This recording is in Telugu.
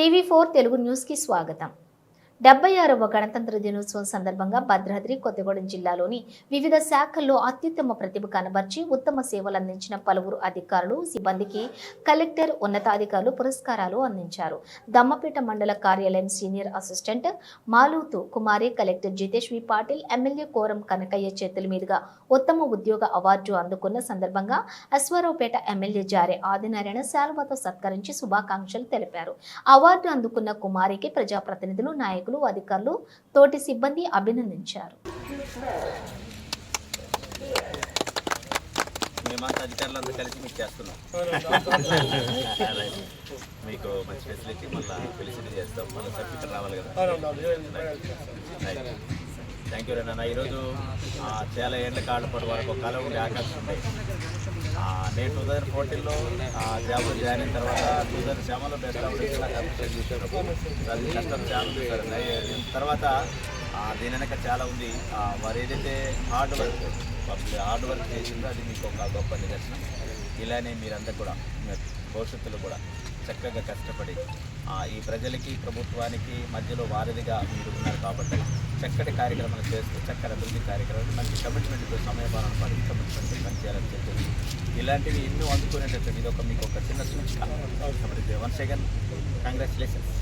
టీవీ4 తెలుగు న్యూస్కి స్వాగతం. 76వ గణతంత్ర దినోత్సవం సందర్భంగా భద్రాద్రి కొత్తగూడెం జిల్లాలోని వివిధ శాఖల్లో అత్యుత్తమ ప్రతిభ కనబర్చి ఉత్తమ సేవలు అందించిన పలువురు అధికారులు, సిబ్బందికి కలెక్టర్, ఉన్నతాధికారులు పురస్కారాలు అందించారు. దమ్మపేట మండల కార్యాలయం సీనియర్ అసిస్టెంట్ మాలూతు కుమారి, కలెక్టర్ జితేష్ వి పాటిల్, ఎమ్మెల్యే కోరం కనకయ్య చేతుల మీదుగా ఉత్తమ ఉద్యోగ అవార్డు అందుకున్న సందర్భంగా అశ్వారావుపేట ఎమ్మెల్యే జారే ఆదినారాయణ శాలువాతో సత్కరించి శుభాకాంక్షలు తెలిపారు. అవార్డు అందుకున్న కుమారికి ప్రజాప్రతినిధులు, నాయకులు, అధికారులు, తోటి సిబ్బంది అభినందించారు. మేమంతా అధికారులంతా కలిసి మీకు చేస్తున్నాం. మీకు మంచి ఫెసిలిటీ మళ్ళీ ఫెసిలిటీ చేస్తాం. మళ్ళీ సర్టిఫికెట్ రావాలి కదా. Thank you Rena. ఈరోజు చాలా ఏళ్ళ కాళ్ళ పాటు వరకు ఒక కళ ఉండే ఆకాశం ఉండే. నేను 2014లో జాబ్లో జాయిన్ అయిన తర్వాత 2007లో బెస్ట్ ఆఫీస్ నాకు అప్రిషియేట్ చేసేటప్పుడు అది కష్టం చాలా చూసారు. తర్వాత దీని వెనక చాలా ఉంది. వారు ఏదైతే హార్డ్ వర్క్ చేసిందో అది మీకు ఒక గొప్ప నిదర్శనం. ఇలానే మీరంతా కూడా భవిష్యత్తులో కూడా చక్కగా కష్టపడి ఈ ప్రజలకి, ప్రభుత్వానికి మధ్యలో వారధిగా మీరు ఉన్నారు కాబట్టి చక్కటి కార్యక్రమాలు చేస్తూ చక్కటి అభివృద్ధి కార్యక్రమాలు మంచి కమిట్మెంట్తో సమయపాలన పడి కమిట్మెంట్ పనిచేయాలని చెప్తుంది. ఇలాంటివి ఎన్నో అందుకునేటట్టు ఇది మీకు ఒక చిన్న సూచిక. Once again congratulations.